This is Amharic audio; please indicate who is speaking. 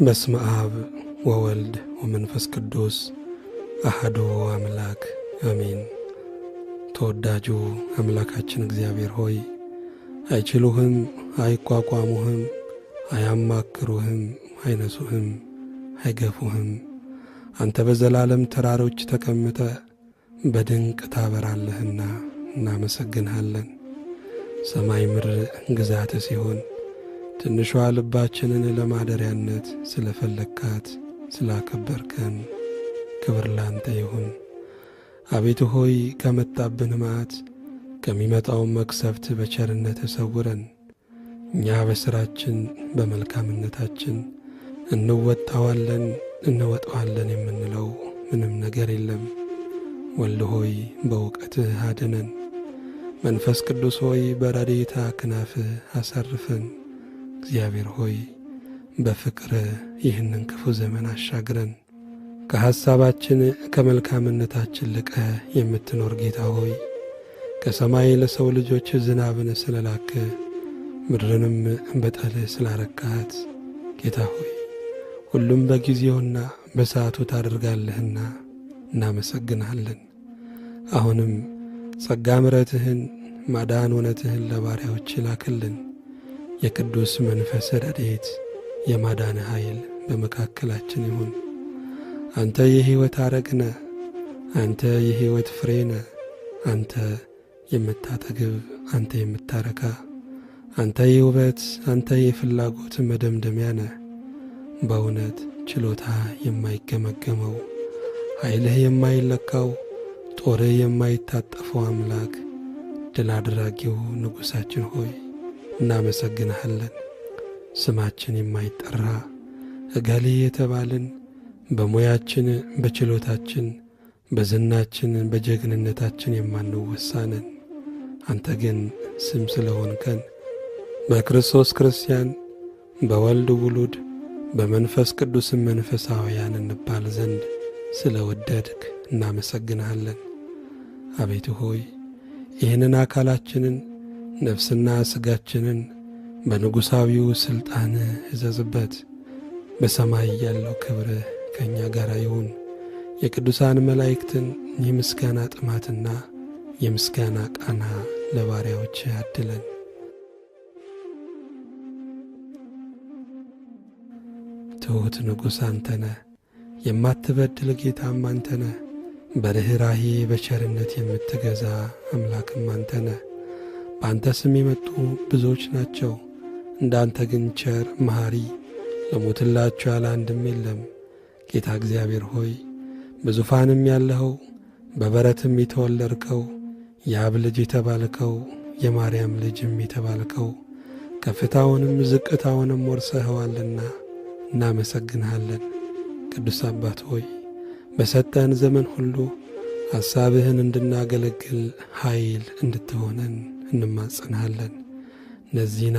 Speaker 1: በስመ አብ ወወልድ ወመንፈስ ቅዱስ አሐዱ አምላክ አሜን። ተወዳጁ አምላካችን እግዚአብሔር ሆይ አይችሉህም፣ አይቋቋሙህም፣ አያማክሩህም፣ አይነሱህም፣ አይገፉህም። አንተ በዘላለም ተራሮች ተቀምጠ በድንቅ ታበራለህና እናመሰግንሃለን። ሰማይ ምድር ግዛት ሲሆን ትንሿ ልባችንን ለማደሪያነት ስለፈለግካት ስላከበርከን ክብር ላንተ ይሁን። አቤቱ ሆይ ከመጣብን መዓት ከሚመጣውን መቅሰፍት በቸርነት ሰውረን። እኛ በሥራችን በመልካምነታችን እንወጣዋለን የምንለው ምንም ነገር የለም። ወልድ ሆይ በእውቀትህ አድነን። መንፈስ ቅዱስ ሆይ በረድኤተ ክንፍህ አሳርፈን። እግዚአብሔር ሆይ በፍቅር ይህንን ክፉ ዘመን አሻግረን። ከሐሳባችን ከመልካምነታችን ልቀህ የምትኖር ጌታ ሆይ ከሰማይ ለሰው ልጆች ዝናብን ስለላከ ምድርንም በጠልህ ስላረካት ጌታ ሆይ ሁሉም በጊዜውና በሰዓቱ ታደርጋለህና እናመሰግንሃለን። አሁንም ጸጋ ምሕረትህን ማዳን እውነትህን ለባሪያዎች ላክልን። የቅዱስ መንፈስ ረድኤት የማዳን ኃይል በመካከላችን ይሁን። አንተ የሕይወት ሐረግ ነህ። አንተ የሕይወት ፍሬ ነህ። አንተ የምታጠግብ፣ አንተ የምታረካ፣ አንተ የውበት፣ አንተ የፍላጎት መደምደሚያ ነህ። በእውነት ችሎታ የማይገመገመው ኃይልህ የማይለካው ጦርህ የማይታጠፈው አምላክ ድል አድራጊው ንጉሣችን ሆይ እናመሰግንሃለን። ስማችን የማይጠራ እገሌ የተባልን በሙያችን በችሎታችን በዝናችን በጀግንነታችን የማንወሳነን አንተ ግን ስም ስለሆንከን በክርስቶስ ክርስቲያን በወልድ ውሉድ በመንፈስ ቅዱስም መንፈሳውያን እንባል ዘንድ ስለ ወደድክ እናመሰግንሃለን። አቤቱ ሆይ ይህንን አካላችንን ነፍስና ሥጋችንን በንጉሣዊው ሥልጣን እዘዝበት። በሰማይ ያለው ክብርህ ከእኛ ጋር ይሁን። የቅዱሳን መላእክትን የምስጋና ጥማትና የምስጋና ቃና ለባሪያዎች አድለን። ትሑት ንጉሥ አንተነ፣ የማትበድል ጌታም አንተነ፣ በርኅራኄ በቸርነት የምትገዛ አምላክም አንተነ። በአንተ ስም የመጡ ብዙዎች ናቸው፣ እንዳንተ ግን ቸር መሐሪ ለሞትላቸው ያለ አንድም የለም። ጌታ እግዚአብሔር ሆይ በዙፋንም ያለኸው በበረትም የተወለድከው የአብ ልጅ የተባልከው የማርያም ልጅም የተባልከው ከፍታውንም ዝቅታውንም ወርሰኸዋልና እናመሰግንሃለን። ቅዱስ አባት ሆይ በሰጠን ዘመን ሁሉ ሐሳብህን እንድናገለግል ኃይል እንድትሆነን እንማጽንሃለን። እነዚህን